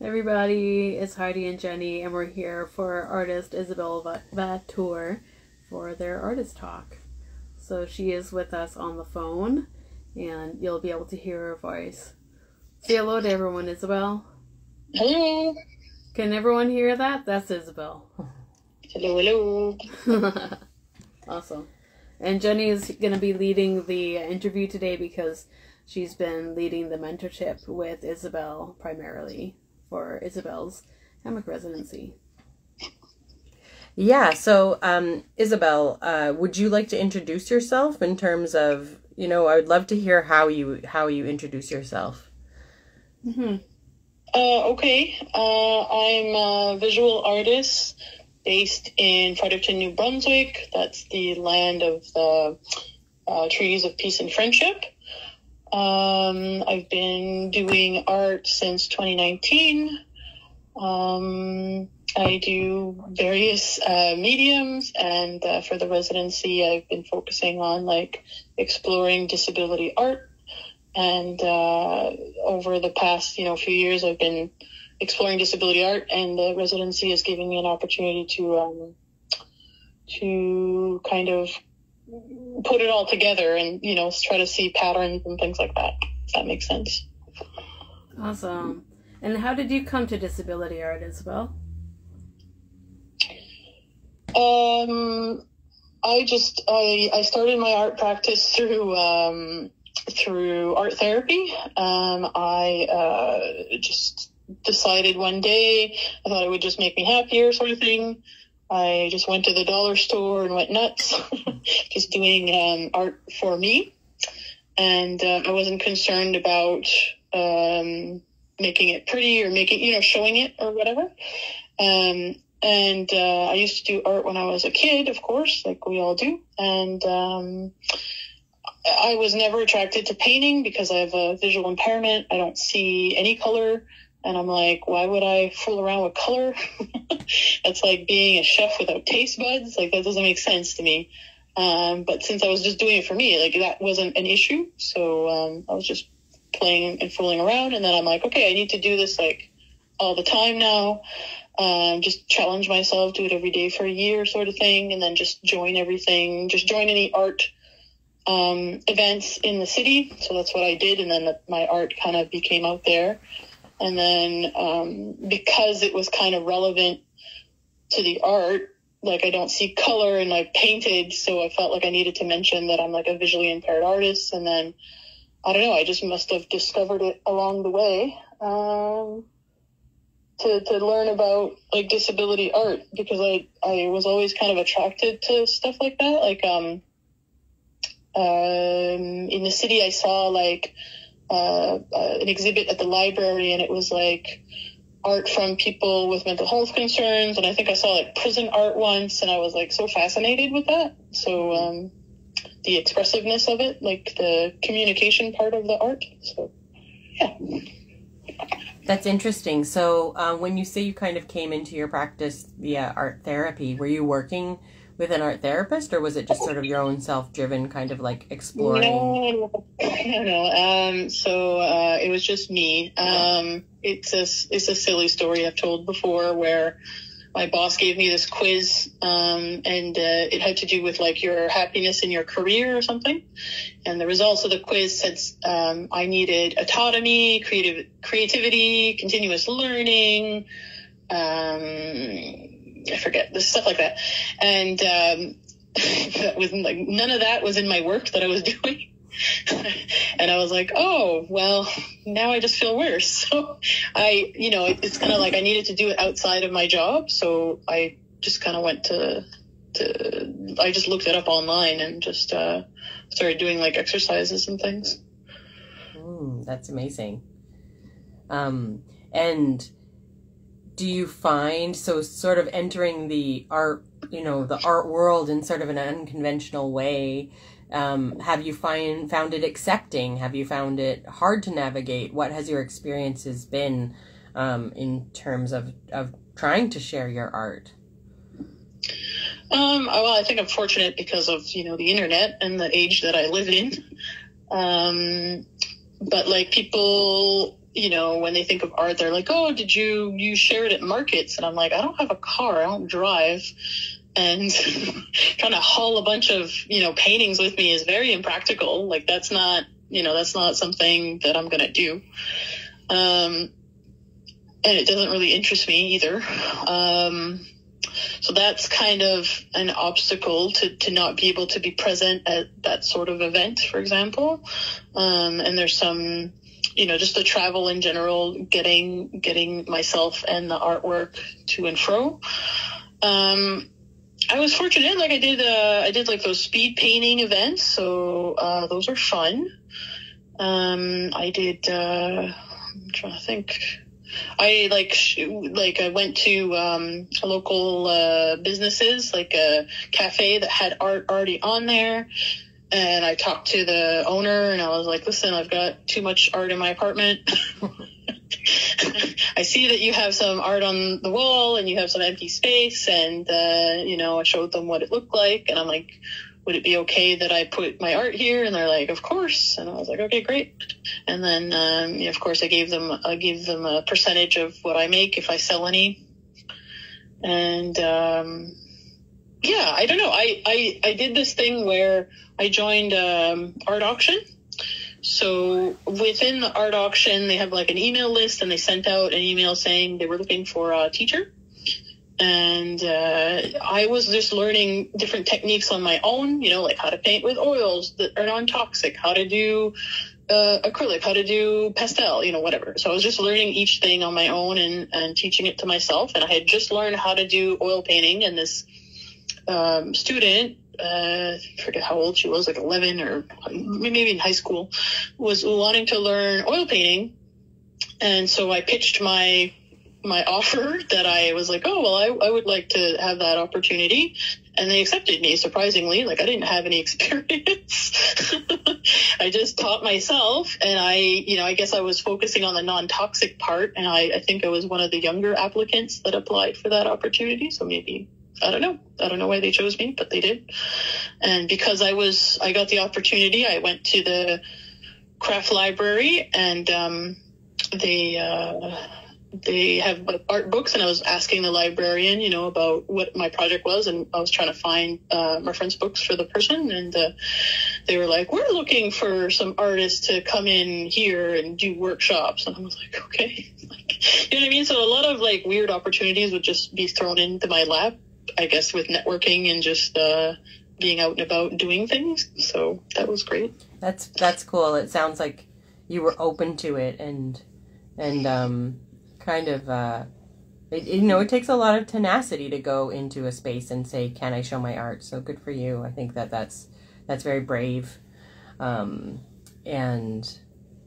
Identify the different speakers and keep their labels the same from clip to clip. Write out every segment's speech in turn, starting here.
Speaker 1: Everybody, it's Heidi and Jenny, and we're here for artist Ysabelle Vautour for their artist talk. So she is with us on the phone, and you'll be able to hear her voice. Say hello to everyone, Ysabelle.
Speaker 2: Hello.
Speaker 1: Can everyone hear that? That's Ysabelle.
Speaker 2: Hello, hello.
Speaker 1: Awesome. And Jenny is going to be leading the interview today because she's been leading the mentorship with Ysabelle primarily for Ysabelle's Hammock Residency.
Speaker 3: Yeah, so Ysabelle, would you like to introduce yourself in terms of, I would love to hear how you introduce yourself.
Speaker 1: Mm-hmm.
Speaker 2: Okay. I'm a visual artist based in Fredericton, New Brunswick. That's the land of the trees of peace and friendship. I've been doing art since 2019. I do various mediums, and for the residency, I've been focusing on exploring disability art. And over the past, few years, I've been exploring disability art, and the residency is giving me an opportunity to kind of put it all together and, try to see patterns and things like that, if that makes sense.
Speaker 1: Awesome. And how did you come to disability art, Ysabelle?
Speaker 2: I started my art practice through art therapy. I just decided one day I thought it would just make me happier, sort of thing. I just went to the dollar store and went nuts, just doing art for me. And I wasn't concerned about making it pretty or showing it or whatever. And I used to do art when I was a kid, of course, like we all do. And I was never attracted to painting because I have a visual impairment. I don't see any color. And I'm like, why would I fool around with color? That's like being a chef without taste buds. That doesn't make sense to me. But since I was just doing it for me, that wasn't an issue. So I was just playing and fooling around. And then I'm like, okay, I need to do this all the time now. Just challenge myself, do it every day for a year sort of thing. And then just join everything, just join any art events in the city. So that's what I did. And then my art kind of became out there. And then because it was kind of relevant to the art, I don't see color and I painted, so I felt like I needed to mention that I'm a visually impaired artist. And then, I don't know, I just must have discovered it along the way to learn about disability art, because I was always kind of attracted to stuff like that. In the city I saw an exhibit at the library, and it was art from people with mental health concerns, and I think I saw prison art once, and I was so fascinated with that. So the expressiveness of it, the communication part of the art. So yeah.
Speaker 3: That's interesting. So when you say you kind of came into your practice via art therapy, were you working with an art therapist, or was it just sort of your own self-driven kind of exploring?
Speaker 2: No. So it was just me. It's a silly story I've told before, where my boss gave me this quiz, and it had to do with your happiness in your career or something. And the results of the quiz said I needed autonomy, creativity, continuous learning, I forget, the stuff like that. And that was none of that was in my work that I was doing. And I was like, oh, well, now I just feel worse. So it's kind of I needed to do it outside of my job. So I just kind of went I just looked it up online and just started doing exercises and things.
Speaker 3: That's amazing. And do you find, so sort of entering the art, the art world in sort of an unconventional way, have you found it accepting? Have you found it hard to navigate? What has your experiences been in terms of trying to share your art?
Speaker 2: Well, I think I'm fortunate because of, the internet and the age that I live in. But people when they think of art, they're like, oh, did you share it at markets? And I'm like, I don't have a car, I don't drive. And trying to haul a bunch of, paintings with me is very impractical. Like, that's not something that I'm going to do. And it doesn't really interest me either. So that's kind of an obstacle to not be able to be present at that sort of event, for example. And there's some, just the travel in general, getting myself and the artwork to and fro. I was fortunate, like I did like those speed painting events. So, those are fun. I did, I'm trying to think. I I went to local businesses, like a cafe that had art already on there, and I talked to the owner and I was like, listen, I've got too much art in my apartment. I see that you have some art on the wall and you have some empty space, and I showed them what it looked like, and I'm like, would it be okay that I put my art here? And they're like, of course. And I was like, okay, great. And then, of course, I gave them a percentage of what I make if I sell any. And, I don't know. I did this thing where I joined, art auction. So within the art auction, they have like an email list, and they sent out an email saying they were looking for a teacher. And I was just learning different techniques on my own, like how to paint with oils that are non-toxic, how to do acrylic, how to do pastel, whatever. So I was just learning each thing on my own and teaching it to myself. And I had just learned how to do oil painting, and this student, I forget how old she was, like 11 or maybe in high school, was wanting to learn oil painting. And so I pitched my offer that I was like, oh, well, I would like to have that opportunity. And they accepted me, surprisingly. Like, I didn't have any experience. I just taught myself. And I guess I was focusing on the non-toxic part. And I think I was one of the younger applicants that applied for that opportunity. So maybe, I don't know why they chose me, but they did. And because I got the opportunity, I went to the craft library, and they have art books, and I was asking the librarian, about what my project was, and I was trying to find reference books for the person, and they were like, we're looking for some artists to come in here and do workshops. And I was like, okay. You know what I mean? So a lot of like weird opportunities would just be thrown into my lap, I guess, with networking and just being out and about doing things. So that was great.
Speaker 3: That's cool. It sounds like you were open to it, and kind of, it takes a lot of tenacity to go into a space and say, can I show my art? So good for you. I think that's very brave. And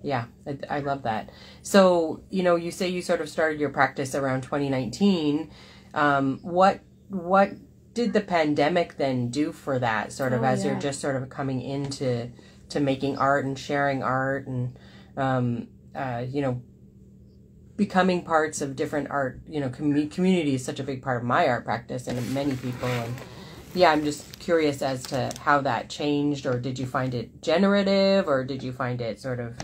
Speaker 3: yeah, I love that. So, you say you sort of started your practice around 2019. What did the pandemic then do for that, sort of, as you're just sort of coming into making art and sharing art and, becoming parts of different art, community is such a big part of my art practice and many people. And yeah, I'm just curious as to how that changed, or did you find it generative, or did you find it sort of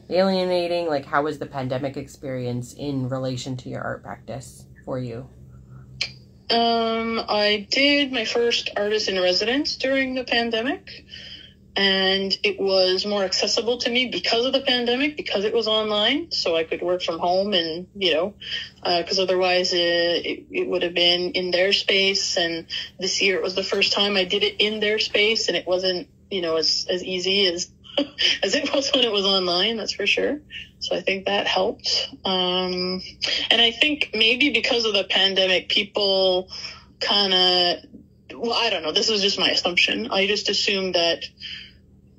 Speaker 3: alienating? Like, how was the pandemic experience in relation to your art practice for you?
Speaker 2: I did my first artist in residence during the pandemic. And it was more accessible to me because of the pandemic, because it was online, so I could work from home, and, because otherwise it would have been in their space. And this year it was the first time I did it in their space, and it wasn't, as easy as as it was when it was online, that's for sure. So I think that helped. And I think maybe because of the pandemic, people kind of, well, I don't know, this is just my assumption. I just assumed that,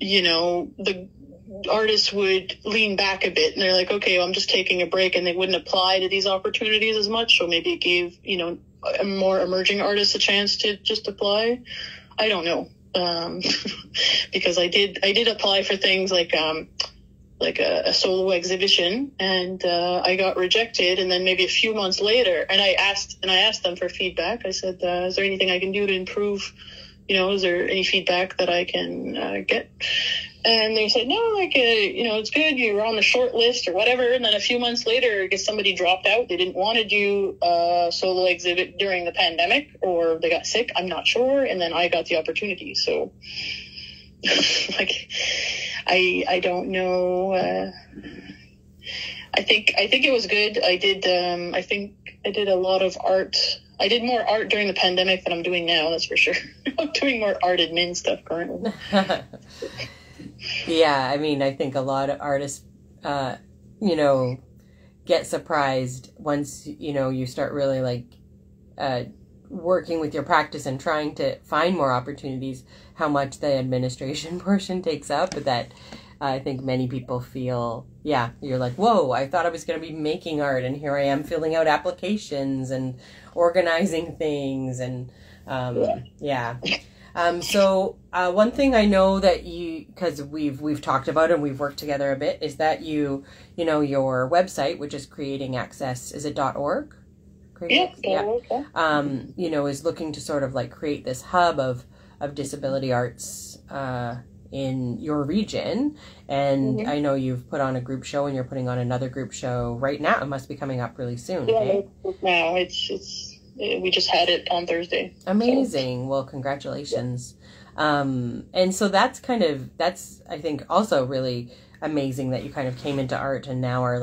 Speaker 2: the artists would lean back a bit, and they're like, okay, well, I'm just taking a break, and they wouldn't apply to these opportunities as much. So maybe it gave, more emerging artists a chance to just apply. I don't know. Because I did apply for things like a solo exhibition, and I got rejected. And then maybe a few months later, and I asked them for feedback. I said, is there anything I can do to improve is there any feedback that I can get? And they said, no, it's good. You were on the short list or whatever. And then a few months later, I guess somebody dropped out. They didn't want to do a solo exhibit during the pandemic, or they got sick. I'm not sure. And then I got the opportunity. So, I don't know. I think it was good. I did a lot of art. I did more art during the pandemic than I'm doing now, that's for sure. I'm doing more art admin stuff currently.
Speaker 3: Yeah, I mean, I think a lot of artists, get surprised once, you start really working with your practice and trying to find more opportunities, how much the administration portion takes up. That I think many people feel, you're like, whoa, I thought I was going to be making art, and here I am filling out applications and organizing things. And so one thing I know that because we've talked about it and we've worked together a bit, is that your website, which is Creating Access, is it .org? Is looking to sort of create this hub of disability arts in your region. And I know you've put on a group show, and you're putting on another group show right now. It must be coming up really soon.
Speaker 2: Yeah, now we just had it on Thursday.
Speaker 3: Amazing. So. Well, congratulations. Yeah. And so that's I think also really amazing that you kind of came into art and now are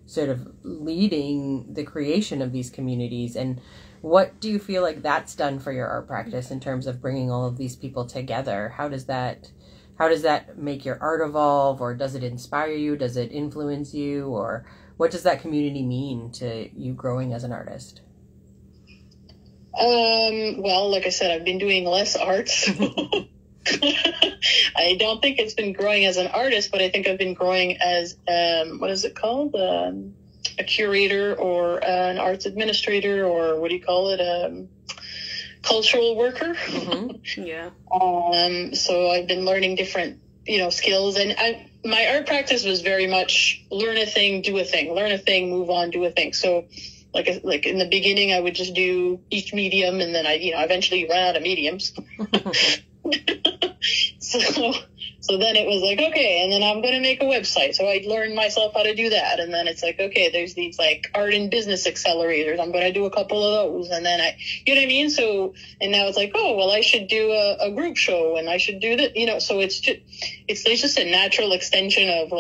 Speaker 3: sort of leading the creation of these communities. And what do you feel like that's done for your art practice in terms of bringing all of these people together? How does that make your art evolve, or does it inspire you? Does it influence you? Or what does that community mean to you growing as an artist?
Speaker 2: Well, like I said, I've been doing less art, so I don't think it's been growing as an artist, but I think I've been growing as, what is it called? A curator or an arts administrator, or what do you call it? Cultural worker.
Speaker 1: Mm-hmm. Yeah.
Speaker 2: So I've been learning different, skills, and my art practice was very much learn a thing, do a thing, learn a thing, move on, do a thing. So like in the beginning, I would just do each medium, and then I eventually ran out of mediums. So then it was okay, and then I'm going to make a website. So I learned myself how to do that. And then it's okay, there's these art and business accelerators. I'm going to do a couple of those. And then you know what I mean? So, and now it's I should do a group show, and I should do that, so it's just a natural extension of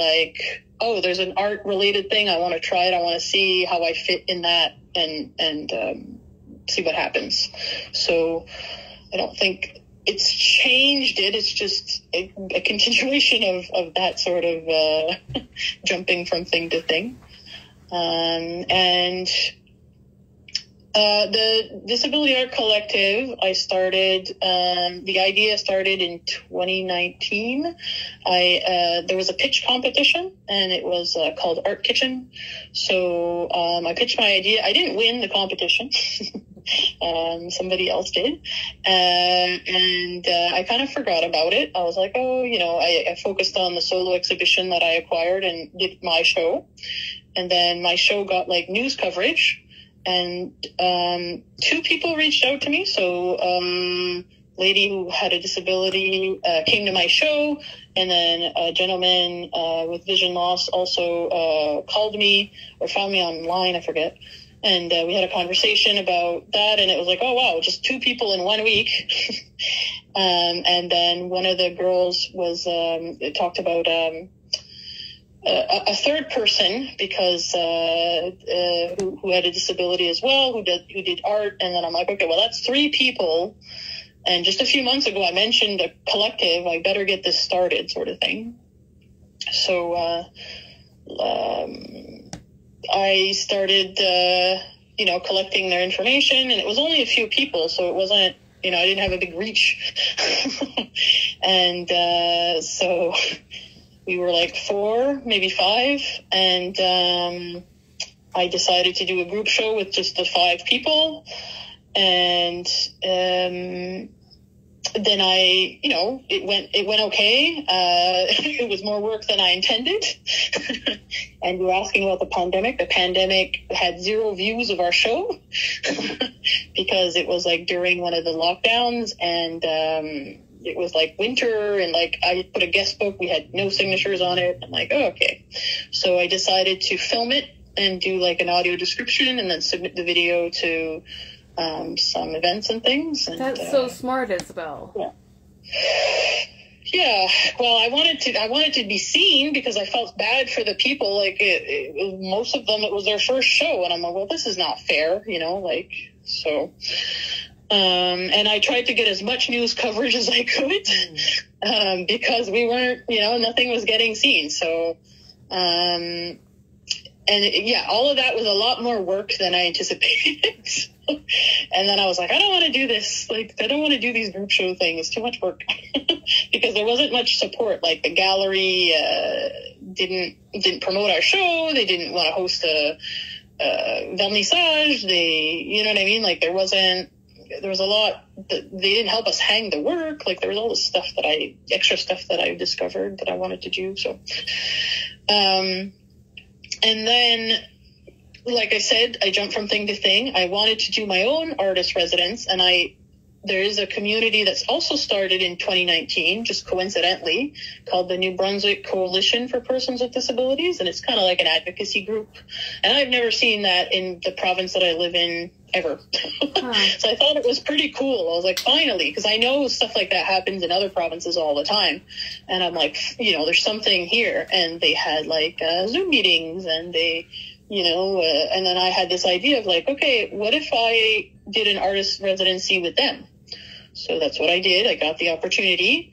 Speaker 2: there's an art related thing. I want to try it. I want to see how I fit in that and see what happens. So I don't think it's changed it. It's just a continuation of that sort of jumping from thing to thing. And the Disability Art Collective, the idea started in 2019. There was a pitch competition, and it was called Art Kitchen. So I pitched my idea. I didn't win the competition. Somebody else did. And I kind of forgot about it. I was I focused on the solo exhibition that I acquired and did my show. And then my show got news coverage. And 2 people reached out to me. So lady who had a disability came to my show, and then a gentleman with vision loss also called me or found me online, I forget. And we had a conversation about that, and it was oh wow, just 2 people in 1 week. And then one of the girls was talked about a third person, because who had a disability as well, who did art. And then I'm okay, well, that's 3 people. And just a few months ago, I mentioned a collective. I better get this started, sort of thing. So I started collecting their information, and it was only a few people, so it wasn't I didn't have a big reach. And so we were 4, maybe 5, and I decided to do a group show with just the 5 people. And then it went okay. It was more work than I intended. And you're asking about the pandemic. The pandemic had 0 views of our show because it was like during one of the lockdowns, and it was like winter, and like I put a guest book. We had no signatures on it. I'm like, oh, okay. So I decided to film it and do like an audio description and then submit the video to some events and things. And,
Speaker 1: that's so smart, Ysabelle.
Speaker 2: Yeah. Yeah. Well, I wanted to be seen because I felt bad for the people. Like most of them, it was their first show, and I'm like, well, this is not fair, like so. And I tried to get as much news coverage as I could because we weren't, nothing was getting seen. So, all of that was a lot more work than I anticipated. And then I was like, I don't want to do this. Like, I don't want to do these group show things. It's too much work because there wasn't much support. Like the gallery didn't promote our show. They didn't want to host a vernissage. You know what I mean? Like there was a lot that they didn't help us hang the work. Like there was all this extra stuff that I discovered that I wanted to do. So, and then, like I said, I jumped from thing to thing. I wanted to do my own artist residence, and there is a community that's also started in 2019, just coincidentally, called the New Brunswick Coalition for Persons with Disabilities, and it's kind of like an advocacy group. And I've never seen that in the province that I live in ever. So I thought it was pretty cool. I was like, finally, because I know stuff like that happens in other provinces all the time. And I'm like, there's something here. And they had like Zoom meetings, and they, and then I had this idea of like, okay, what if I did an artist residency with them? So that's what I did. I got the opportunity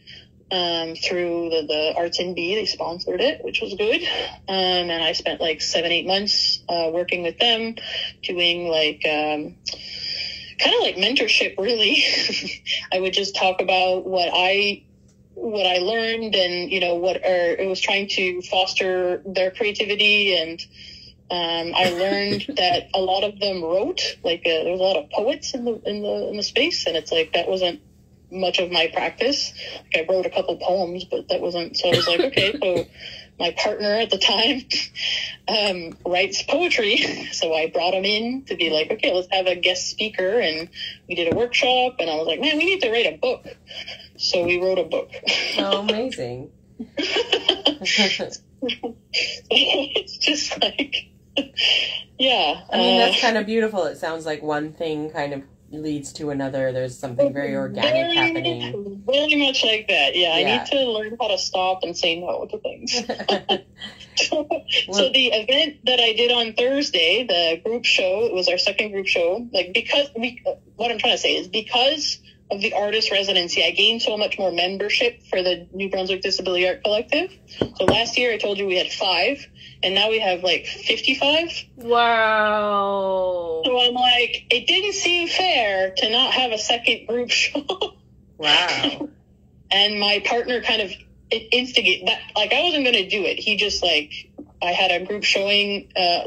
Speaker 2: through the Arts in B. They sponsored it, which was good. And I spent like 7-8 months working with them, doing like kind of like mentorship, really. I would just talk about what I learned, and it was trying to foster their creativity. And I learned that a lot of them wrote, like there was a lot of poets in the space, and it's like that wasn't much of my practice. Like I wrote a couple poems, but that wasn't. So I was like, okay. So my partner at the time writes poetry, so I brought him in to be like, okay, let's have a guest speaker, and we did a workshop. And I was like, man, we need to write a book. So we wrote a book.
Speaker 3: Oh, amazing!
Speaker 2: It's just like. Yeah.
Speaker 3: I mean, that's kind of beautiful. It sounds like one thing kind of leads to another. There's something very organic happening.
Speaker 2: Very much like that. Yeah. I need to learn how to stop and say no to things. So the event that I did on Thursday, the group show, it was our second group show. Like, what I'm trying to say is because of the artist residency, I gained so much more membership for the New Brunswick Disability Art Collective. So last year I told you we had 5, and now we have like 55.
Speaker 1: Wow.
Speaker 2: So I'm like, it didn't seem fair to not have a second group show.
Speaker 3: Wow.
Speaker 2: And my partner kind of instigated that. Like, I wasn't going to do it. He just like, I had a group showing a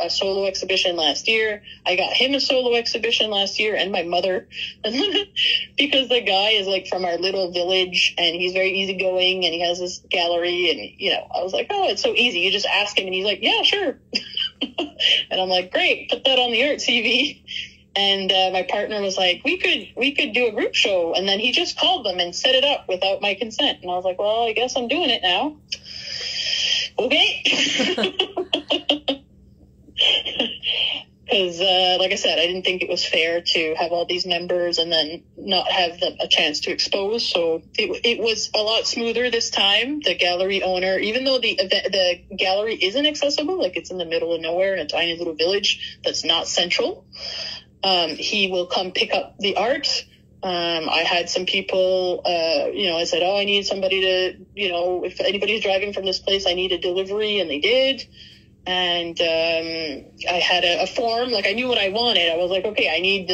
Speaker 2: solo exhibition last year. I got him a solo exhibition last year, and my mother, because the guy is like from our little village, and he's very easygoing, and he has this gallery, and I was like, oh, it's so easy. You just ask him, and he's like, yeah, sure. And I'm like, great, put that on the art CV. And my partner was like, we could do a group show, and then he just called them and set it up without my consent. And I was like, well, I guess I'm doing it now. Okay. Because, like I said, I didn't think it was fair to have all these members and then not have them a chance to expose. So it was a lot smoother this time. The gallery owner, even though the gallery isn't accessible, like it's in the middle of nowhere in a tiny little village that's not central, he will come pick up the art. I had some people, I said, I need somebody to, if anybody's driving from this place, I need a delivery, and they did. And I had a form, like I knew what I wanted. I was like, okay, I need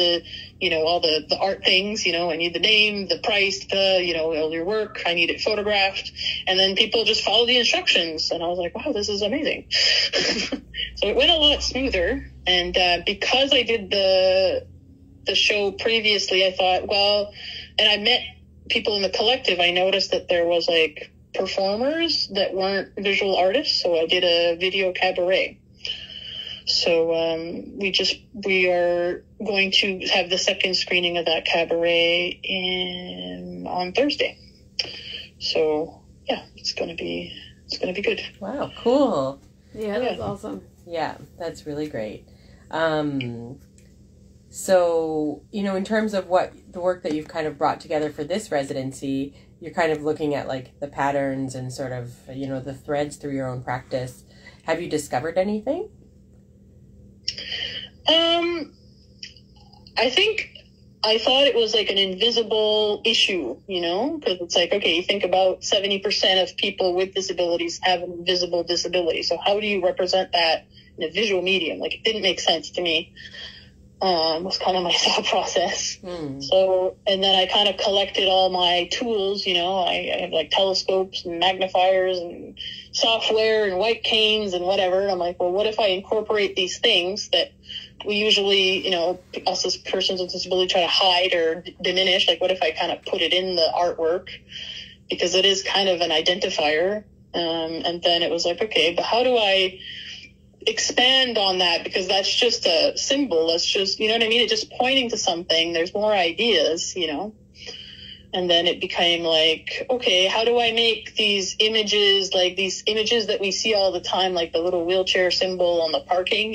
Speaker 2: all the art things, I need the name, the price, all your work, I need it photographed. And then people just follow the instructions. And I was like, wow, this is amazing. So it went a lot smoother. And because I did the show previously, I thought, well, and I met people in the collective. I noticed that there was like performers that weren't visual artists, so I did a video cabaret. So we are going to have the second screening of that cabaret on Thursday. So yeah, it's gonna be good.
Speaker 3: Wow, cool.
Speaker 1: Yeah, that's awesome.
Speaker 3: Yeah, that's really great. So, in terms of what the work that you've kind of brought together for this residency, you're kind of looking at like the patterns and sort of, the threads through your own practice. Have you discovered anything?
Speaker 2: I think I thought it was like an invisible issue, because it's like, okay, you think about 70% of people with disabilities have an invisible disability. So how do you represent that in a visual medium? Like, it didn't make sense to me. Was kind of my thought process. So, and then I kind of collected all my tools, I have like telescopes and magnifiers and software and white canes and whatever. And I'm like, well, what if I incorporate these things that we usually, us as persons with disability try to hide or diminish? Like, what if I kind of put it in the artwork? Because it is kind of an identifier. And then it was like, okay, but how do I expand on that? Because that's just a symbol. That's just, you know what I mean? It's just pointing to something. There's more ideas, And then it became like, okay, how do I make these images, like these images that we see all the time, like the little wheelchair symbol on the parking,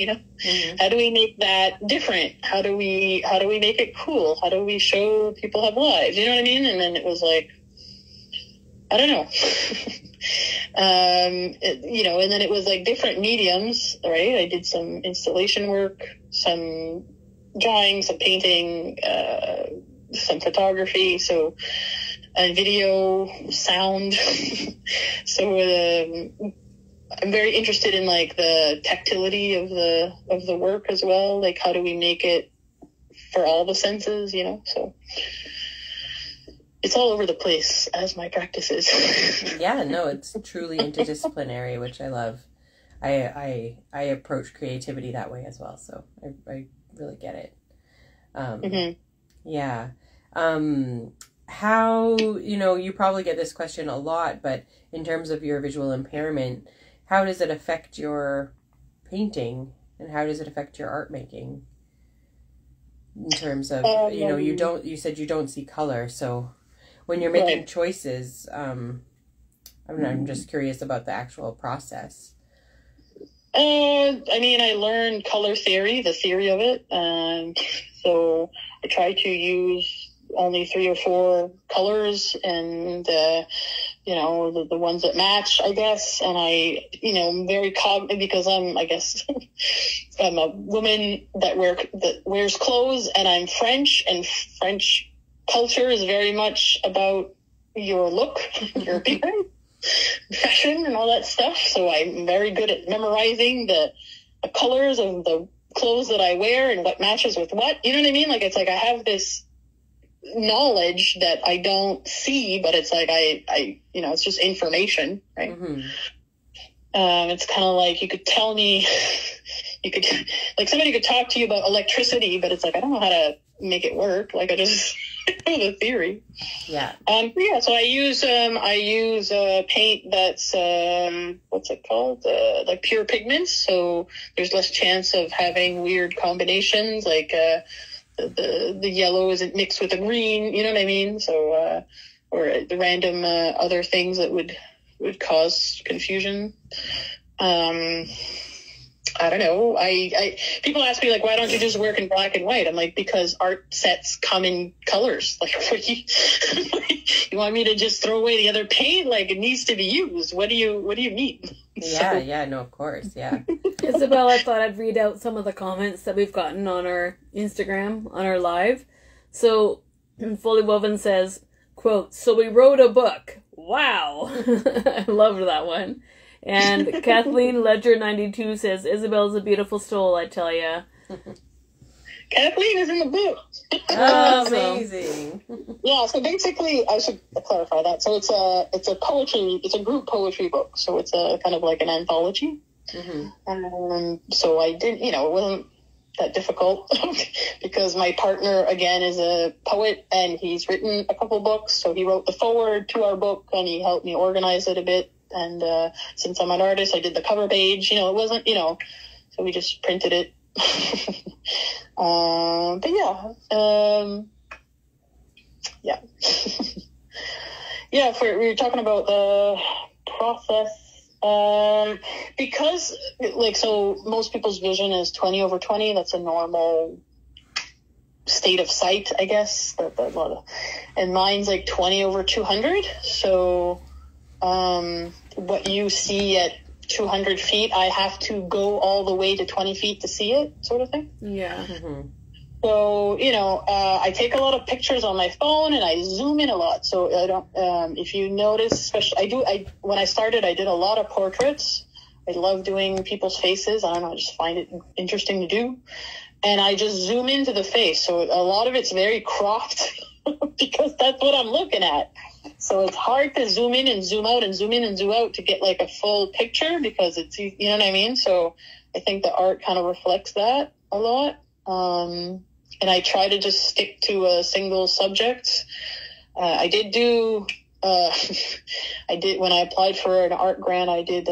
Speaker 2: How do we make that different? How do we make it cool? How do we show people have lives? You know what I mean? And then it was like, I don't know. And then it was like different mediums, right? I did some installation work, some drawing, some painting, some photography, and video, sound. So I'm very interested in like the tactility of the work as well. Like, how do we make it for all the senses, So it's all over the place, as my practice is.
Speaker 3: Yeah, no, it's truly interdisciplinary, which I love. I approach creativity that way as well, so I really get it. Yeah. How, you probably get this question a lot, but in terms of your visual impairment, how does it affect your painting, and how does it affect your art making? In terms of, you said you don't see color, so when you're making choices, I'm just curious about the actual process.
Speaker 2: I learned color theory, the theory of it. So I try to use only 3 or 4 colors and, the ones that match, I guess. And I'm very cognizant because I'm a woman that wears clothes, and I'm French, and French culture is very much about your look, your appearance, fashion, and all that stuff. So I'm very good at memorizing the colors of the clothes that I wear and what matches with what. You know what I mean? Like, it's like I have this knowledge that I don't see, but it's like I it's just information, right? It's kind of like you could tell me, somebody could talk to you about electricity, but it's like I don't know how to make it work. Like, I just know the theory.
Speaker 3: Yeah.
Speaker 2: So I use paint that's what's it called? Like pure pigments. So there's less chance of having weird combinations, like the yellow isn't mixed with the green. You know what I mean? So or the random other things that would cause confusion. I don't know. People ask me, like, why don't you just work in black and white? I'm like, because art sets come in colors. Like, what do you want me to just throw away the other paint? Like, it needs to be used. What do you mean?
Speaker 3: Yeah, no, of course, yeah.
Speaker 1: Ysabelle, I thought I'd read out some of the comments that we've gotten on our Instagram, on our live. So, Fully Woven says, quote, "So we wrote a book. Wow." I loved that one. And Kathleen Ledger 92 says, "Ysabelle's a beautiful soul, I tell ya."
Speaker 2: Kathleen is in the book.
Speaker 3: Oh, amazing.
Speaker 2: Yeah, so basically, I should clarify that. So it's a group poetry book. So it's a kind of like an anthology. So I didn't, it wasn't that difficult because my partner, again, is a poet and he's written a couple books. So he wrote the foreword to our book and he helped me organize it a bit. And since I'm an artist, I did the cover page. It wasn't, so we just printed it. But yeah. Yeah, we were talking about the process. Because so most people's vision is 20/20. That's a normal state of sight, I guess. And mine's 20/200. So, what you see at 200 feet, I have to go all the way to 20 feet to see it, sort of thing.
Speaker 1: Yeah.
Speaker 3: Mm-hmm.
Speaker 2: So, I take a lot of pictures on my phone and I zoom in a lot. So I don't, if you notice, especially when I started, I did a lot of portraits. I love doing people's faces. I don't know, I just find it interesting to do. And I just zoom into the face. So a lot of it's very cropped because that's what I'm looking at. So it's hard to zoom in and zoom out and zoom in and zoom out to get a full picture because it's, you know what I mean? So I think the art kind of reflects that a lot. And I try to just stick to a single subject. I did do, when I applied for an art grant, I did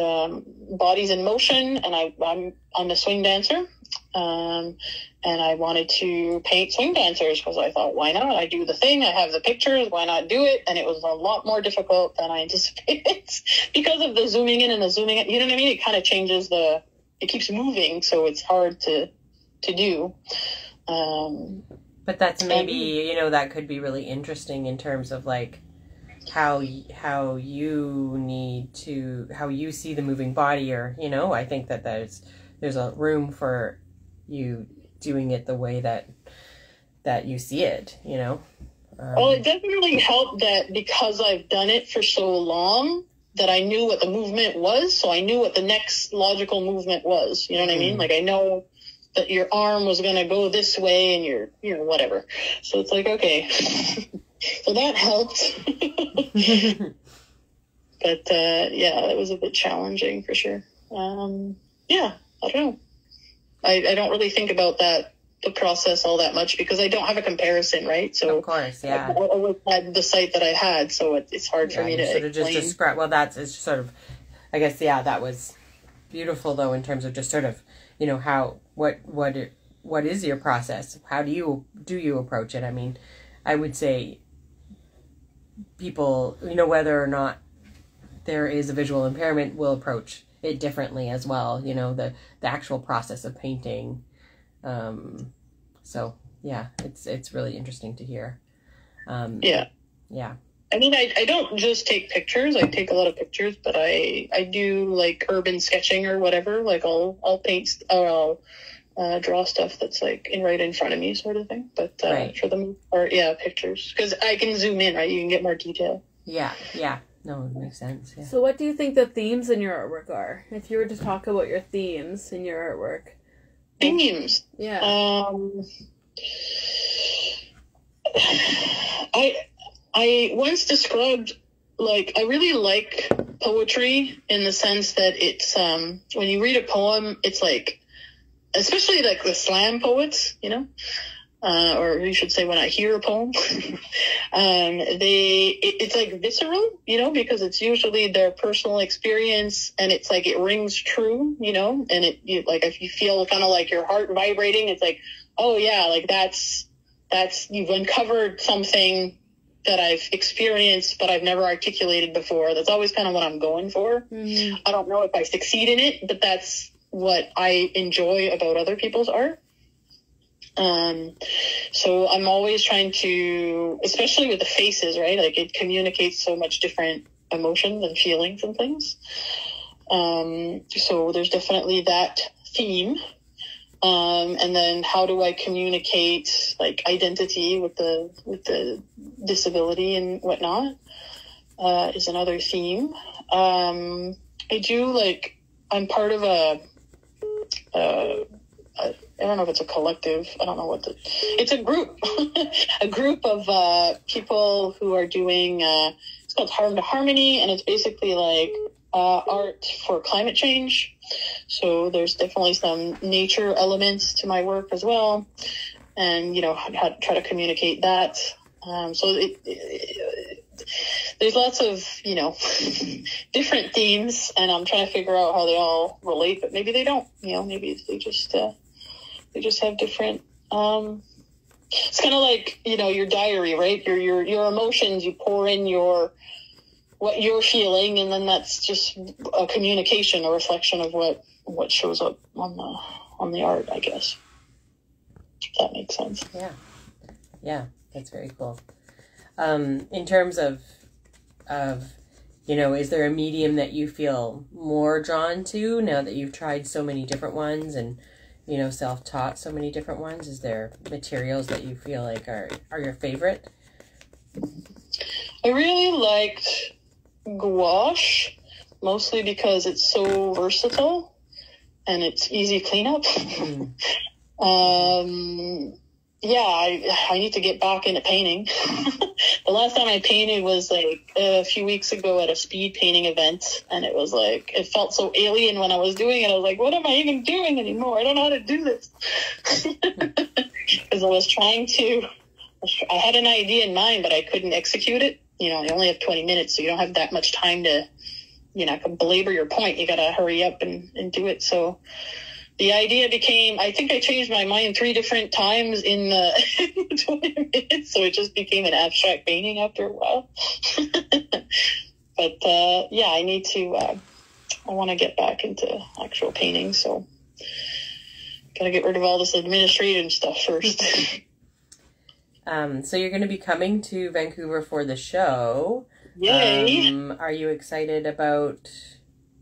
Speaker 2: bodies in motion, and I'm a swing dancer. And I wanted to paint swing dancers because I thought, why not? I do the thing, I have the pictures, why not do it? And it was a lot more difficult than I anticipated because of the zooming in and the zooming out. You know what I mean? It kind of changes it keeps moving, so it's hard to do.
Speaker 3: But that's maybe, that could be really interesting in terms of how you see the moving body, or, I think that there's a room for you doing it the way that you see it,
Speaker 2: Well, it definitely helped that because I've done it for so long that I knew what the movement was. So I knew what the next logical movement was. You know what I mean? I know that your arm was going to go this way and your, whatever. So it's okay. So that helped. But, it was a bit challenging for sure. I don't know. I don't really think about the process all that much because I don't have a comparison, right? So
Speaker 3: of course, yeah.
Speaker 2: I always had the site that I had, so it's hard for me to
Speaker 3: sort of
Speaker 2: explain.
Speaker 3: just describe. Well, it's sort of, I guess, that was beautiful though in terms of just sort of, how what is your process? How do you approach it? I mean, I would say people, whether or not there is a visual impairment, will approach it differently as well. The actual process of painting. So yeah, it's really interesting to hear. Yeah.
Speaker 2: I mean, I don't just take pictures. I take a lot of pictures, but I do urban sketching or whatever. I'll paint or I'll draw stuff that's right in front of me, sort of thing. But
Speaker 3: right.
Speaker 2: For the most part, pictures, because I can zoom in, right? You can get more detail.
Speaker 3: Yeah. No, it makes sense. Yeah.
Speaker 1: So what do you think the themes in your artwork are? If you were to talk about your themes in your artwork.
Speaker 2: Themes?
Speaker 1: Yeah.
Speaker 2: I once described, I really like poetry in the sense that it's, when you read a poem, it's especially the slam poets, or you should say when I hear a poem, it's visceral, because it's usually their personal experience, and it's it rings true, and if you feel kind of your heart vibrating, it's oh yeah, that's you've uncovered something that I've experienced, but I've never articulated before. That's always kind of what I'm going for. Mm-hmm. I don't know if I succeed in it, but that's what I enjoy about other people's art. So I'm always trying to, especially with the faces, right? It communicates so much different emotions and feelings and things. So there's definitely that theme. And then how do I communicate identity with the disability and whatnot, is another theme. I do I'm part of I don't know if it's a collective. I don't know it's a group, a group of people who are doing, it's called Harm to Harmony. And it's basically art for climate change. So there's definitely some nature elements to my work as well. And, you know, how to try to communicate that. There's lots of, you know, different themes, and I'm trying to figure out how they all relate, but maybe they don't, you know, maybe they just have different, it's kind of like, you know, your diary, right? Your emotions, you pour in what you're feeling, and then that's just a communication, a reflection of what shows up on the art, I guess. If that makes sense.
Speaker 3: Yeah, that's very cool. In terms of, you know, is there a medium that you feel more drawn to now that you've tried so many different ones and, you know, self-taught so many different ones? Is there materials that you feel like are your favorite?
Speaker 2: I really liked gouache, mostly because it's so versatile and it's easy cleanup. Yeah, I need to get back into painting. The last time I painted was like a few weeks ago at a speed painting event, and it was like, it felt so alien when I was doing it. I was like, what am I even doing anymore? I don't know how to do this. Because I had an idea in mind, but I couldn't execute it. You know, you only have 20 minutes, so you don't have that much time to, you know, belabor your point. You got to hurry up and do it. So the idea became, I think I changed my mind 3 different times in the 20 minutes, so it just became an abstract painting after a while. But yeah, I want to get back into actual painting, so gotta get rid of all this administrative stuff first.
Speaker 3: So you're going to be coming to Vancouver for the show.
Speaker 2: Yay!
Speaker 3: Are you excited about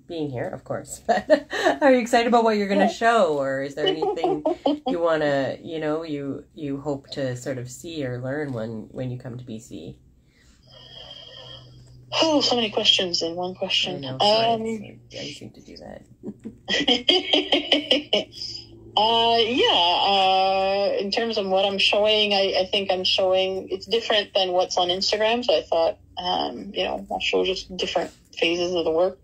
Speaker 3: being here? Of course. But are you excited about what you're going to show, or is there anything you want to, you know, you hope to sort of see or learn when you come to BC?
Speaker 2: Oh, so many questions in one question.
Speaker 3: I know, sorry. I seem to do that.
Speaker 2: In terms of what I'm showing, I think I'm showing, it's different than what's on Instagram. So I thought, you know, I'll show just different phases of the work,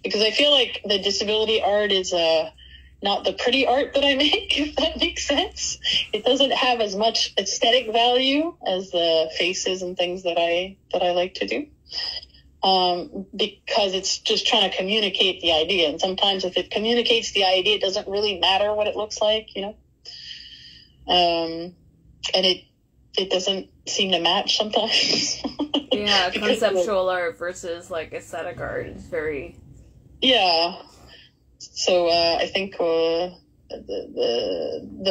Speaker 2: because I feel like the disability art is not the pretty art that I make, if that makes sense. It doesn't have as much aesthetic value as the faces and things that I like to do. Because it's just trying to communicate the idea. And sometimes if it communicates the idea, it doesn't really matter what it looks like, you know? And it doesn't seem to match sometimes.
Speaker 1: Yeah, conceptual art versus like aesthetic art is very...
Speaker 2: Yeah. So I think the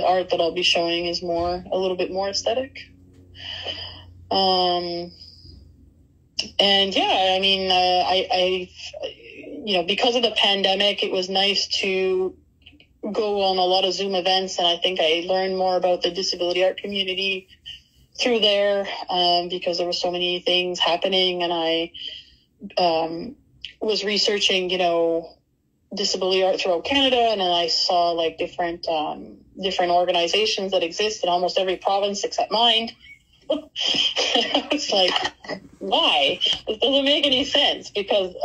Speaker 2: art that I'll be showing is a little bit more aesthetic. And yeah, I mean, I you know, because of the pandemic, it was nice to go on a lot of Zoom events, and I think I learned more about the disability art community through there, because there were so many things happening, and I was researching, you know, disability art throughout Canada, and then I saw like different organizations that exist in almost every province except mine. I was like, why? This doesn't make any sense, because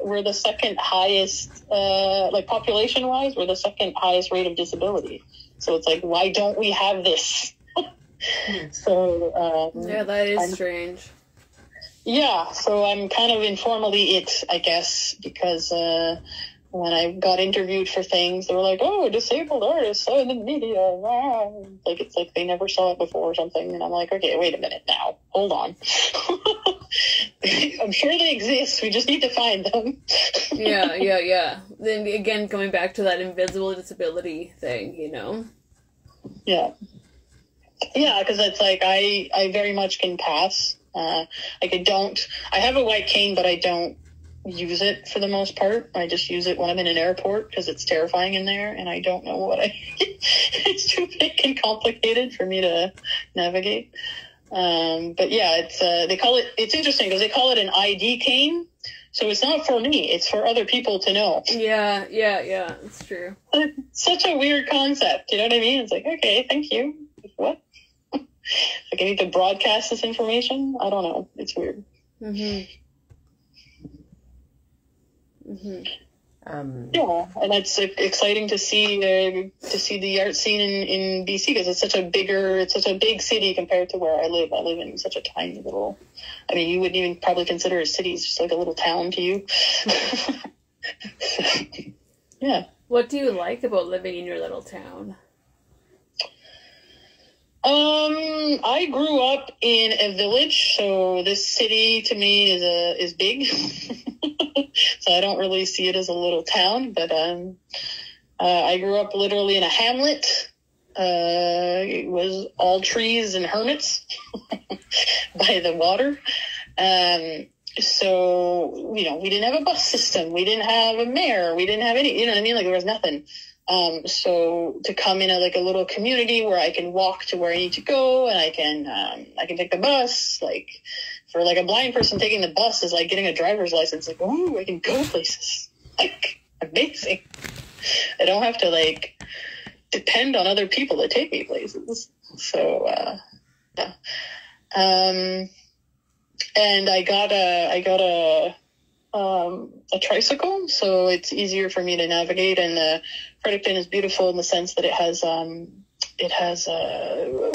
Speaker 2: we're the second highest, like population-wise, we're the second highest rate of disability. So it's like, why don't we have this? So
Speaker 1: yeah, that is strange.
Speaker 2: Yeah, so I'm kind of informally it, I guess, because when I got interviewed for things, they were like, oh, disabled artists in the media. Wow. Like, it's like they never saw it before or something. And I'm like, okay, wait a minute now. Hold on. I'm sure they exist. We just need to find them.
Speaker 1: Yeah. Then again, coming back to that invisible disability thing, you know?
Speaker 2: Yeah. Yeah, because it's like I very much can pass. Like I have a white cane, but I don't use it for the most part. I just use it when I'm in an airport because it's terrifying in there, and I don't know it's too big and complicated for me to navigate. But yeah, it's interesting because they call it an ID cane. So it's not for me, it's for other people to know.
Speaker 1: Yeah, it's true.
Speaker 2: It's such a weird concept, you know what I mean? It's like, okay, thank you. What? Like, I need to broadcast this information? I don't know. It's weird.
Speaker 1: Mm-hmm. Mm-hmm.
Speaker 2: Yeah, and it's exciting to see the art scene in BC, because it's such a big city compared to where I live. I live in such a tiny little, I mean, you wouldn't even probably consider a city. It's just like a little town to you. Yeah.
Speaker 1: What do you like about living in your little town?
Speaker 2: I grew up in a village, so this city to me is big. So I don't really see it as a little town, but I grew up literally in a hamlet. It was all trees and hermits by the water. So, we didn't have a bus system. We didn't have a mayor. We didn't have any, you know what I mean? Like, there was nothing. So to come in a little community where I can walk to where I need to go, and I can take the bus, like, for like a blind person, taking the bus is like getting a driver's license. Like, ooh, I can go places. Like, amazing. I don't have to like depend on other people to take me places. So, yeah. And I got a tricycle, so it's easier for me to navigate. And Fredericton is beautiful in the sense that it has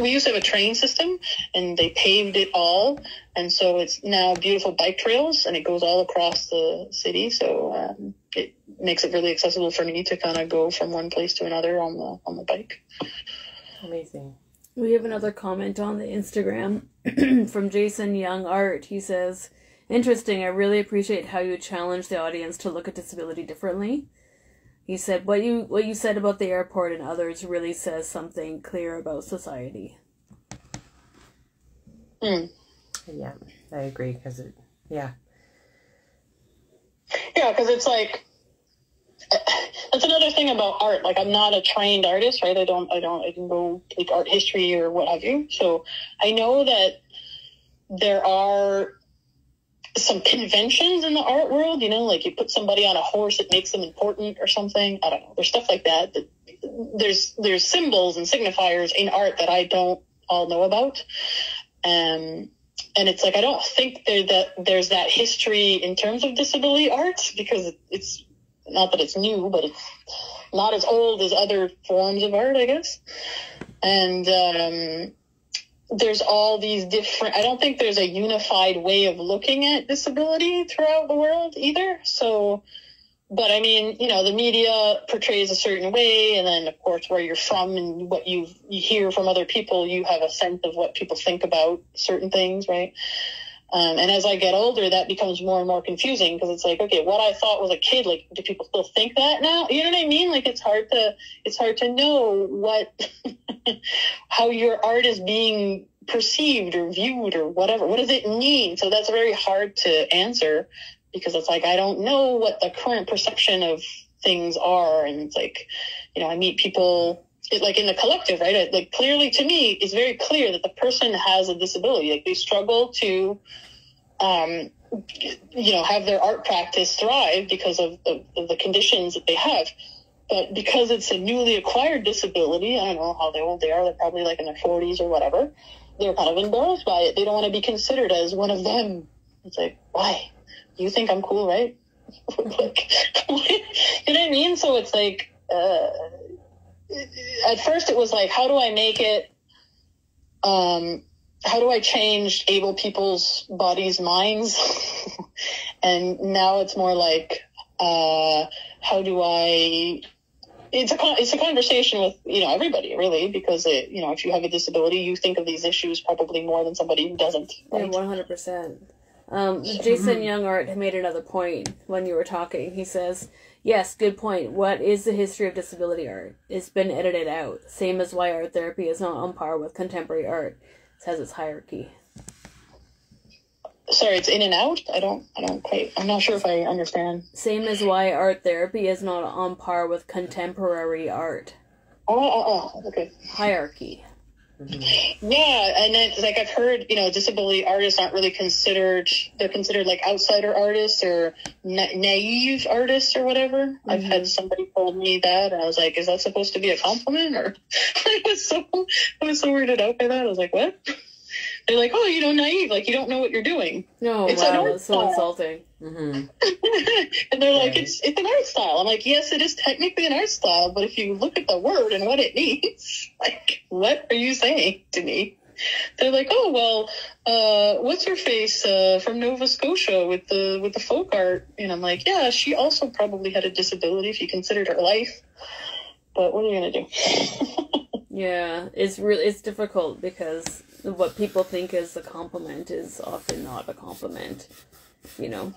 Speaker 2: we used to have a train system, and they paved it all, and so it's now beautiful bike trails, and it goes all across the city. So it makes it really accessible for me to kind of go from one place to another on the bike.
Speaker 3: Amazing.
Speaker 1: We have another comment on the Instagram from Jason Young Art. He says, "Interesting. I really appreciate how you challenge the audience to look at disability differently." He said, what you said about the airport and others really says something clear about society.
Speaker 3: Yeah, I agree, because
Speaker 2: Yeah, because it's like, that's another thing about art. Like, I'm not a trained artist, right? I didn't go take art history or what have you. So I know that there are some conventions in the art world, like you put somebody on a horse, it makes them important or something. I don't know. There's stuff like that. There's symbols and signifiers in art that I don't all know about. And it's like, I don't think there's that history in terms of disability art, because it's not that it's new, but it's not as old as other forms of art, I guess. And, there's all these different, I don't think there's a unified way of looking at disability throughout the world either. So, but I mean, the media portrays a certain way, and then of course where you're from and what you hear from other people, you have a sense of what people think about certain things, right? And as I get older, that becomes more and more confusing, because it's like, okay, what I thought was a kid, like, do people still think that now? You know what I mean? Like, it's hard to know what, how your art is being perceived or viewed or whatever. What does it mean? So that's very hard to answer, because it's like, I don't know what the current perception of things are. And it's like, I meet people, like in the collective, right? Like, clearly to me, it's very clear that the person has a disability. Like, they struggle to, have their art practice thrive because of the conditions that they have. But because it's a newly acquired disability, I don't know how old they are. They're probably like in their 40s or whatever. They're kind of embarrassed by it. They don't want to be considered as one of them. It's like, why? You think I'm cool, right? Like, you know what I mean? So it's like, at first it was like, how do I make it, how do I change able people's bodies, minds? And now it's more like, how do I, it's a conversation with, everybody really, because if you have a disability, you think of these issues probably more than somebody who doesn't. Right?
Speaker 1: Yeah, 100%. Jason Young Art made another point when you were talking. He says, yes, good point. What is the history of disability art? It's been edited out. Same as why art therapy is not on par with contemporary art. It has its hierarchy.
Speaker 2: Sorry, it's in and out? I'm not sure if I understand.
Speaker 1: Same as why art therapy is not on par with contemporary art.
Speaker 2: Okay.
Speaker 1: Hierarchy.
Speaker 2: Mm-hmm. Yeah, and it's like I've heard, disability artists aren't really considered, they're considered like outsider artists or naive artists or whatever. Mm-hmm. I've had somebody told me that, and I was like, is that supposed to be a compliment? Or I was so weirded out by that. I was like, what? They're like, oh, naive, like you don't know what you're doing.
Speaker 1: No, wow, that's so insulting.
Speaker 3: Mm-hmm.
Speaker 2: And they're like, it's an art style. I'm like, yes, it is technically an art style, but if you look at the word and what it means, like, what are you saying to me? They're like, oh, well, what's her face from Nova Scotia with the folk art? And I'm like, yeah, she also probably had a disability if you considered her life. But what are you gonna do?
Speaker 1: Yeah, it's difficult because what people think is a compliment is often not a compliment, you know.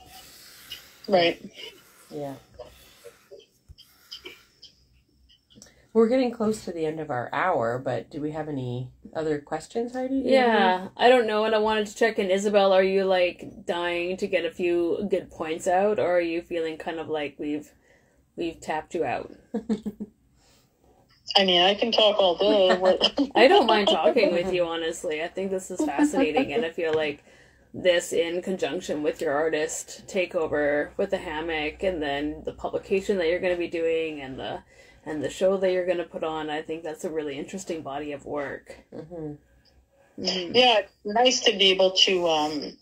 Speaker 2: Right.
Speaker 3: Yeah. We're getting close to the end of our hour, but do we have any other questions, Heidi?
Speaker 1: Yeah, I don't know, and I wanted to check in. Ysabelle, are you, like, dying to get a few good points out, or are you feeling kind of like we've tapped you out?
Speaker 2: I mean, I can talk all day.
Speaker 1: I don't mind talking with you, honestly. I think this is fascinating, and I feel like this, in conjunction with your artist takeover with the hammock, and then the publication that you're going to be doing, and the show that you're going to put on, I think that's a really interesting body of work.
Speaker 3: Mm-hmm.
Speaker 1: Mm-hmm.
Speaker 2: Yeah, it's nice to be able to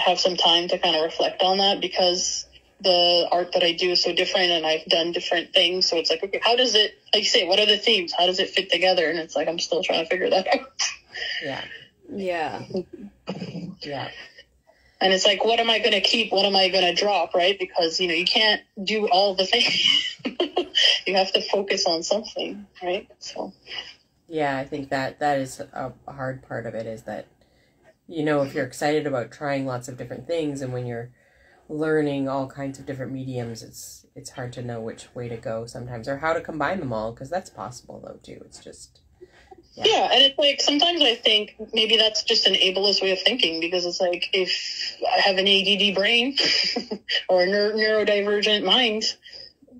Speaker 2: have some time to kind of reflect on that, because the art that I do is so different, and I've done different things. So it's like, okay, how does it, like you say, what are the themes? How does it fit together? And it's like, I'm still trying to figure that out.
Speaker 3: Yeah.
Speaker 1: Yeah.
Speaker 3: Yeah.
Speaker 2: And it's like, what am I going to keep? What am I going to drop? Right? Because, you know, you can't do all the things. You have to focus on something, right? So.
Speaker 3: Yeah, I think that is a hard part of it, is that, you know, if you're excited about trying lots of different things, and when you're learning all kinds of different mediums, it's hard to know which way to go sometimes, or how to combine them all, because that's possible though too. It's just
Speaker 2: yeah, and it's like, sometimes I think maybe that's just an ableist way of thinking, because it's like, if I have an ADD brain or a neurodivergent mind,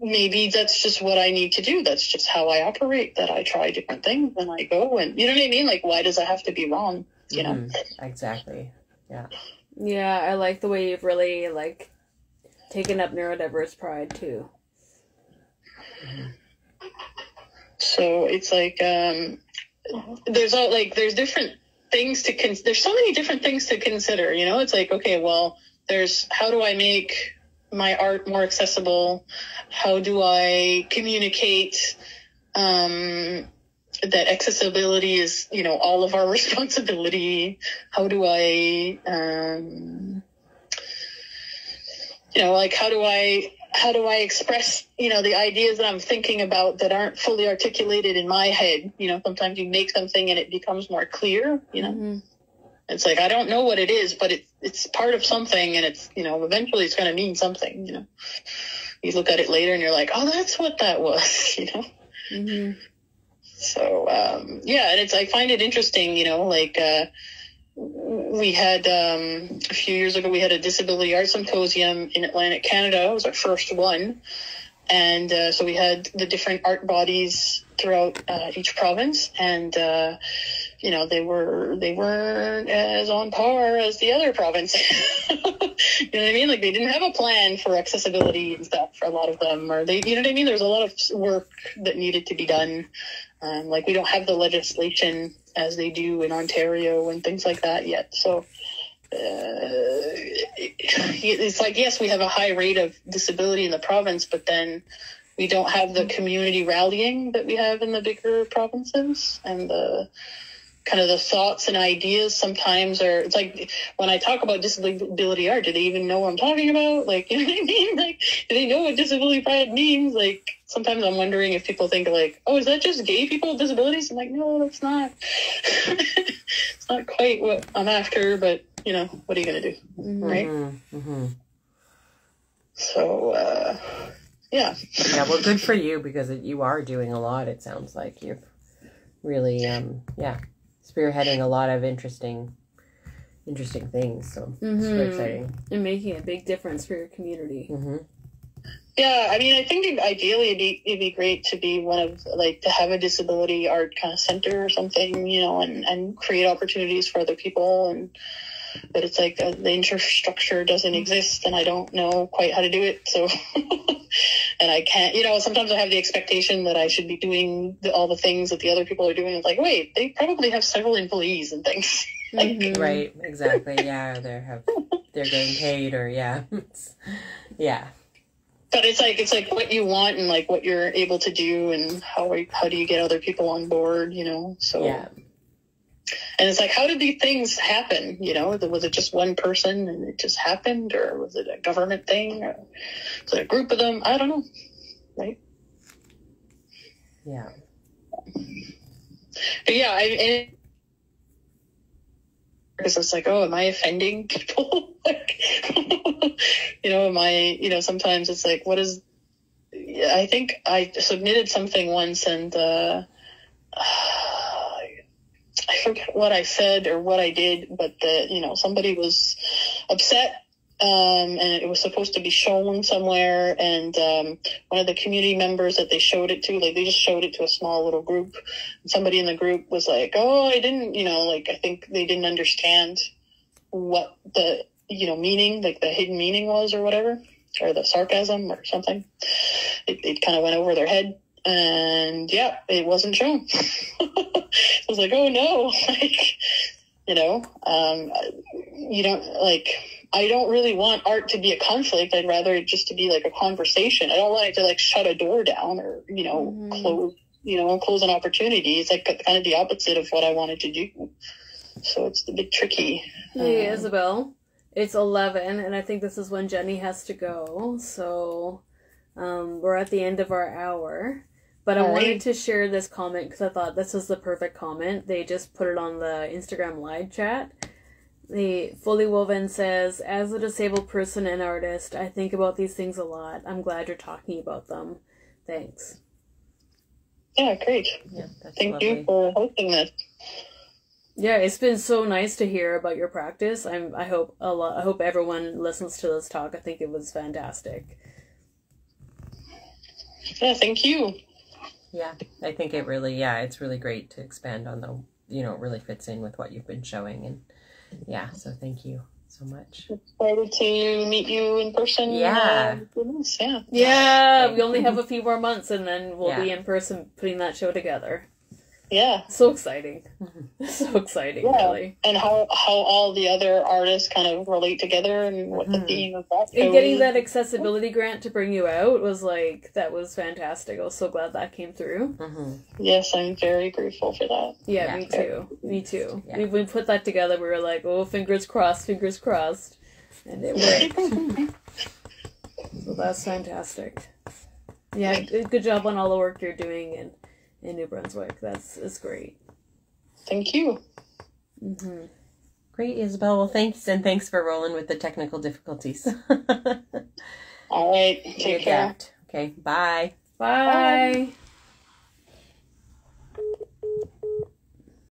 Speaker 2: maybe that's just what I need to do. That's just how I operate, that I try different things and I go, and you know what I mean? Like, why does it have to be wrong? You know?
Speaker 3: Exactly. Yeah.
Speaker 1: Yeah, I like the way you've really, like, taken up neurodiverse pride, too.
Speaker 3: Mm-hmm.
Speaker 2: So it's like, there's different things to there's so many different things to consider, you know? It's like, okay, well, there's, how do I make my art more accessible? How do I communicate that accessibility is, you know, all of our responsibility? How do I, you know, like, how do I express, you know, the ideas that I'm thinking about that aren't fully articulated in my head? You know, sometimes you make something and it becomes more clear, you know? Mm-hmm. It's like, I don't know what it is, but it's part of something, and it's, you know, eventually it's going to mean something, you know? You look at it later and you're like, oh, that's what that was, you know?
Speaker 1: Mm-hmm.
Speaker 2: So, yeah, and I find it interesting, you know, like, we had, a few years ago, we had a disability art symposium in Atlantic Canada. It was our first one. And, so we had the different art bodies throughout, each province, and, you know, they weren't as on par as the other provinces. You know what I mean? Like, they didn't have a plan for accessibility and stuff for a lot of them, or you know what I mean? There's a lot of work that needed to be done. Like, we don't have the legislation as they do in Ontario and things like that yet. So, it's like, yes, we have a high rate of disability in the province, but then we don't have the community rallying that we have in the bigger provinces, and the kind of the thoughts and ideas sometimes are, it's like, when I talk about disability art, do they even know what I'm talking about? Like, you know what I mean? Like, do they know what disability pride means? Like, sometimes I'm wondering if people think like, oh, is that just gay people with disabilities? I'm like, no, that's not. It's not quite what I'm after, but, you know, what are you going to do? Mm-hmm. Right?
Speaker 3: Mm-hmm.
Speaker 2: So, yeah.
Speaker 3: Yeah, well, good for you, because you are doing a lot, it sounds like. You're really, spearheading a lot of interesting things, so it's very exciting.
Speaker 1: And making a big difference for your community.
Speaker 3: Mm-hmm.
Speaker 2: Yeah, I mean, I think ideally it'd be great to be one of, like, to have a disability art kind of center or something, you know, and create opportunities for other people. And but it's like the infrastructure doesn't exist, and I don't know quite how to do it. So, and I can't, you know, sometimes I have the expectation that I should be doing all the things that the other people are doing. It's like, wait, they probably have several employees and things.
Speaker 3: Right, exactly. Yeah, they have they're getting paid, or yeah.
Speaker 2: But it's like what you want and like what you're able to do, and how do you get other people on board, you know? So
Speaker 3: yeah.
Speaker 2: And it's like, how did these things happen? You know, was it just one person and it just happened, or was it a government thing, or was it a group of them? I don't know, right?
Speaker 3: Yeah.
Speaker 2: But yeah, because it's like, oh, am I offending people? Like, you know, sometimes it's like, I think I submitted something once, and I forget what I said or what I did, but somebody was upset, and it was supposed to be shown somewhere, and one of the community members that they showed it to, like, they just showed it to a small little group, and somebody in the group was like, oh, I didn't, I think they didn't understand what the, meaning, like the hidden meaning was, or whatever, or the sarcasm or something. It kind of went over their head. And yeah, it wasn't shown. I was like, oh no, I don't really want art to be a conflict. I'd rather it just to be like a conversation. I don't want it to like shut a door down, or, close an opportunity. It's like kind of the opposite of what I wanted to do. So it's a bit tricky.
Speaker 1: Hey, Ysabelle, it's 11, and I think this is when Jenny has to go. So we're at the end of our hour. But I wanted to share this comment because I thought this is the perfect comment. They just put it on the Instagram live chat. The Fully Woven says, as a disabled person and artist, I think about these things a lot. I'm glad you're talking about them. Thanks.
Speaker 2: Yeah, great.
Speaker 3: Yeah, that's
Speaker 2: Thank
Speaker 3: lovely.
Speaker 2: you for hosting this.
Speaker 1: Yeah, it's been so nice to hear about your practice. I hope everyone listens to this talk. I think it was fantastic.
Speaker 2: Yeah, thank you.
Speaker 3: Yeah, I think it's really great to expand on it really fits in with what you've been showing, and yeah, so thank you so much.
Speaker 2: Excited to meet you in person.
Speaker 3: Yeah.
Speaker 1: Yeah, we only have a few more months, and then we'll be in person putting that show together.
Speaker 2: Yeah.
Speaker 1: So exciting. So exciting, really.
Speaker 2: And how all the other artists kind of relate together, and what the theme of that
Speaker 1: and getting that accessibility grant to bring you out was that was fantastic. I was so glad that came through.
Speaker 2: Yes, I'm very grateful for that.
Speaker 1: Yeah, me too. Yeah. When we put that together, we were like, oh, fingers crossed, and it worked. So that's fantastic. Yeah, good job on all the work you're doing in New Brunswick. It's great.
Speaker 2: Thank you.
Speaker 3: Great, Ysabelle. Well, thanks, and thanks for rolling with the technical difficulties.
Speaker 2: All right. Take care.
Speaker 3: Okay, bye.
Speaker 1: Bye.